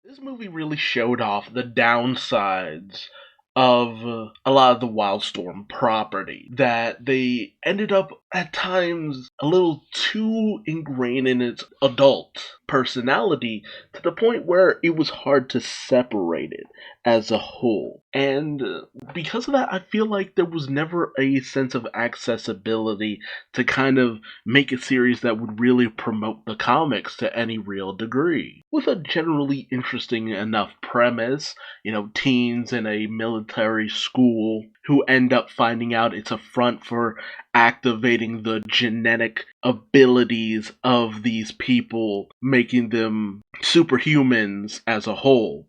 This movie really showed off the downsides of a lot of the Wildstorm property. That they ended up at times a little too ingrained in its adult personality to the point where it was hard to separate it as a whole. And because of that, I feel like there was never a sense of accessibility to kind of make a series that would really promote the comics to any real degree. With a generally interesting enough premise, teens in a military school who end up finding out it's a front for activating the genetic abilities of these people, making them superhumans as a whole.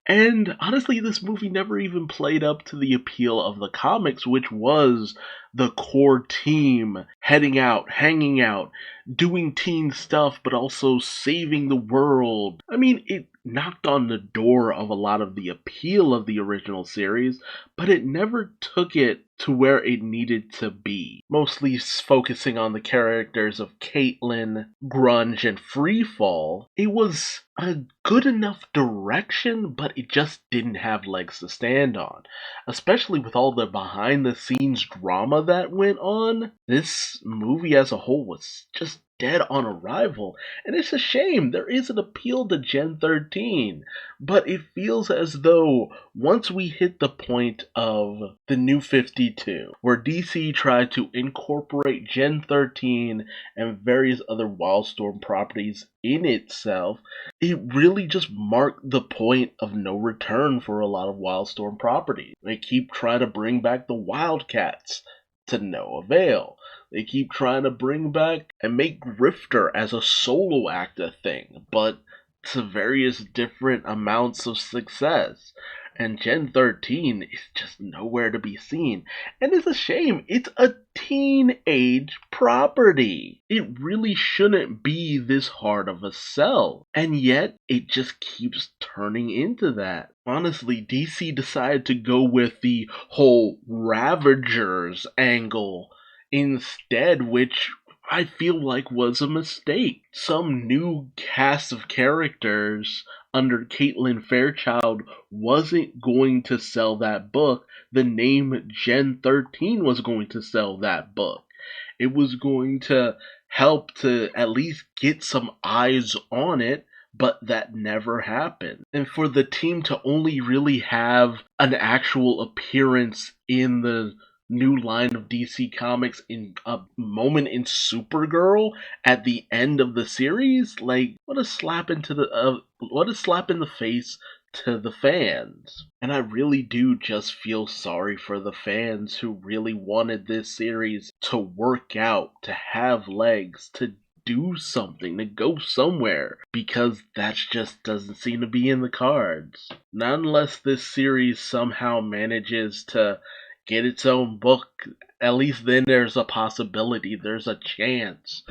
And honestly, this movie never even played up to the appeal of the comics, which was the core team heading out, hanging out, doing teen stuff, but also saving the world. I mean, it knocked on the door of a lot of the appeal of the original series, but it never took it to where it needed to be. Mostly focusing on the characters of Caitlin, Grunge, and Freefall. It was a good enough direction, but it just didn't have legs to stand on. Especially with all the behind the scenes drama that went on, this movie as a whole was just dead on arrival, and it's a shame. There is an appeal to Gen 13, but it feels as though once we hit the point of the New 52, where DC tried to incorporate Gen 13 and various other Wildstorm properties in itself, it really just marked the point of no return for a lot of Wildstorm properties. They keep trying to bring back the Wildcats to no avail. They keep trying to bring back and make Grifter as a solo act a thing, but to various different amounts of success. And Gen 13 is just nowhere to be seen. And it's a shame. It's a teenage property. It really shouldn't be this hard of a sell. And yet, it just keeps turning into that. Honestly, DC decided to go with the whole Ravagers angle instead, which I feel like was a mistake. Some new cast of characters under Caitlin Fairchild wasn't going to sell that book. The name Gen 13 was going to sell that book. It was going to help to at least get some eyes on it, but that never happened. And for the team to only really have an actual appearance in the new line of DC Comics in a moment in Supergirl at the end of the series, like what a slap in the face to the fans. And I really do just feel sorry for the fans who really wanted this series to work out, to have legs, to do something, to go somewhere, because that just doesn't seem to be in the cards. Not unless this series somehow manages to get its own book. At least then there's a possibility, there's a chance.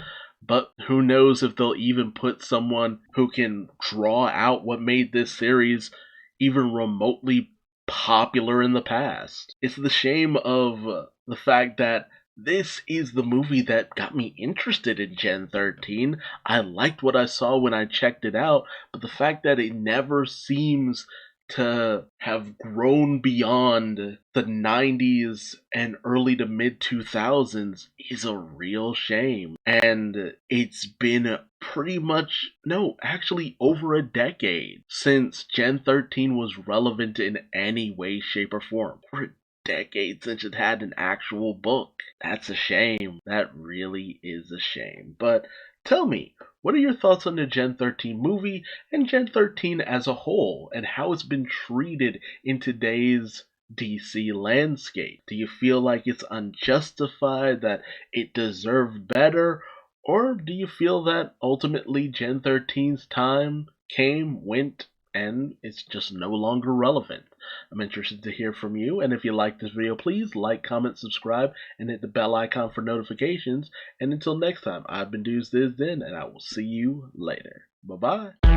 But who knows if they'll even put someone who can draw out what made this series even remotely popular in the past. It's the shame of the fact that this is the movie that got me interested in Gen 13. I liked what I saw when I checked it out, but the fact that it never seems to have grown beyond the 90s and early to mid 2000s is a real shame. And it's been pretty much, no, actually over a decade since Gen 13 was relevant in any way, shape, or form. For a decade since it had an actual book. That's a shame. That really is a shame. But tell me, what are your thoughts on the Gen 13 movie and Gen 13 as a whole, and how it's been treated in today's DC landscape? Do you feel like it's unjustified, that it deserved better, or do you feel that ultimately Gen 13's time came, went, and it's just no longer relevant? I'm interested to hear from you, and if you like this video, please like, comment, subscribe, and hit the bell icon for notifications. And until next time, I've been Duuz-Diz-Din, and I will see you later. Bye-bye.